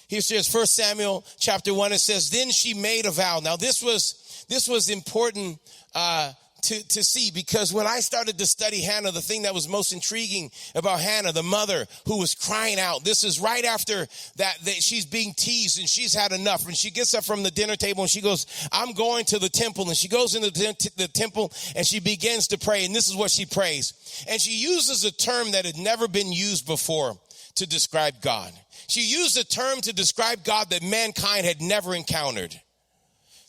Here says 1 Samuel chapter 1, it says, then she made a vow. Now this was important to see, because when I started to study Hannah, the thing that was most intriguing about Hannah, the mother who was crying out, this is right after that she's being teased and she's had enough. And she gets up from the dinner table and she goes, I'm going to the temple. And she goes into the temple and she begins to pray. And this is what she prays. And she uses a term that had never been used before to describe God. She used a term to describe God that mankind had never encountered.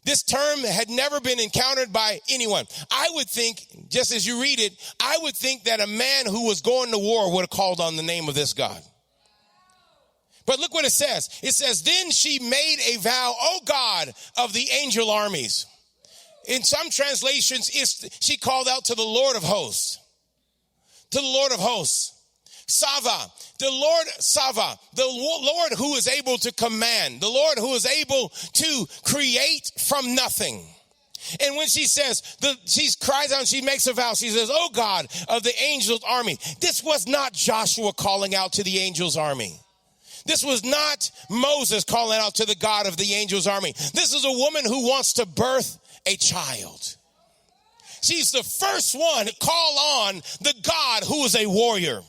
This term had never been encountered by anyone. I would think, just as you read it, I would think that a man who was going to war would have called on the name of this God. But look what it says. It says, then she made a vow, O God of the angel armies. In some translations, she called out to the Lord of hosts. To the Lord of hosts. Sava, the Lord Sava, the Lord who is able to command, the Lord who is able to create from nothing. And when she says, she cries out and she makes a vow, she says, oh God of the angels' army. This was not Joshua calling out to the angels' army. This was not Moses calling out to the God of the angels' army. This is a woman who wants to birth a child. She's the first one to call on the God who is a warrior.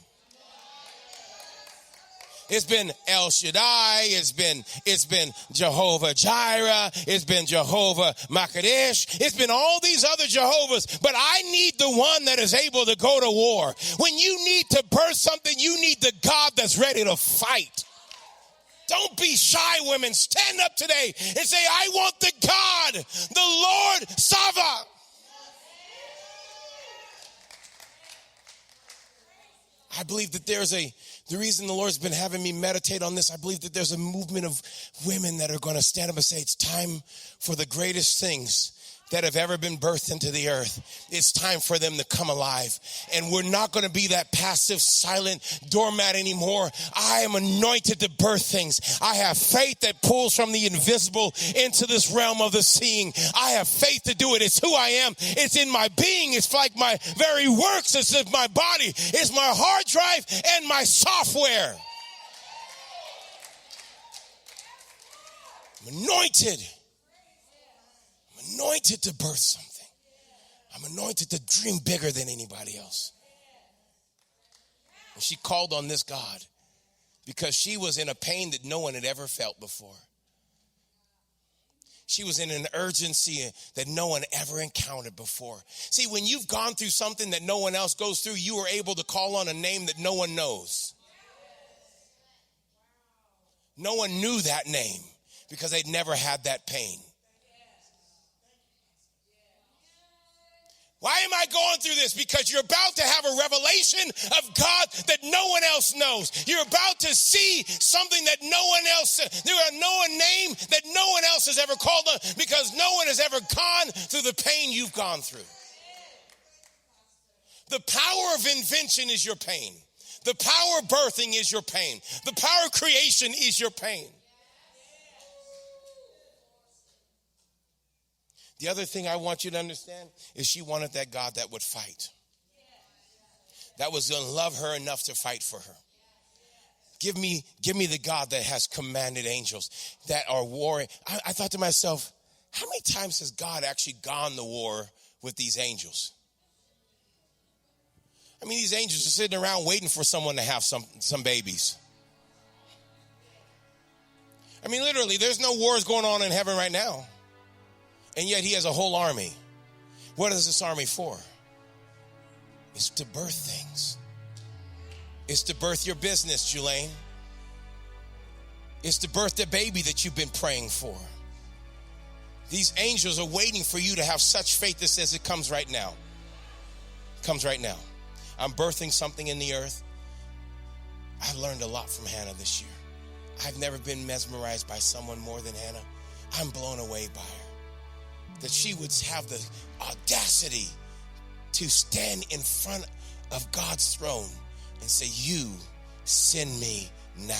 It's been El Shaddai, it's been Jehovah Jireh, it's been Jehovah Makadesh, it's been all these other Jehovahs, but I need the one that is able to go to war. When you need to birth something, you need the God that's ready to fight. Don't be shy, women. Stand up today and say, I want the God, the Lord Sava. I believe that the reason the Lord's been having me meditate on this, I believe that there's a movement of women that are going to stand up and say, it's time for the greatest things that have ever been birthed into the earth. It's time for them to come alive. And we're not going to be that passive, silent doormat anymore. I am anointed to birth things. I have faith that pulls from the invisible into this realm of the seeing. I have faith to do it. It's who I am. It's in my being. It's like my very works. It's in my body. It's my hard drive and my software. I'm anointed. Anointed to birth something. I'm anointed to dream bigger than anybody else. And she called on this God because she was in a pain that no one had ever felt before. She was in an urgency that no one ever encountered before. See, when you've gone through something that no one else goes through, you are able to call on a name that no one knows. No one knew that name because they'd never had that pain. Why am I going through this? Because you're about to have a revelation of God that no one else knows. You're about to see something that no one else, there are no name that no one else has ever called on because no one has ever gone through the pain you've gone through. The power of invention is your pain. The power of birthing is your pain. The power of creation is your pain. The other thing I want you to understand is she wanted that God that would fight. That was going to love her enough to fight for her. Give me the God that has commanded angels that are warring. I thought to myself, how many times has God actually gone to war with these angels? I mean, these angels are sitting around waiting for someone to have some babies. I mean, literally, there's no wars going on in heaven right now. And yet he has a whole army. What is this army for? It's to birth things. It's to birth your business, Julaine. It's to birth the baby that you've been praying for. These angels are waiting for you to have such faith that says it comes right now. It comes right now. I'm birthing something in the earth. I've learned a lot from Hannah this year. I've never been mesmerized by someone more than Hannah. I'm blown away by her. That she would have the audacity to stand in front of God's throne and say, you send me now.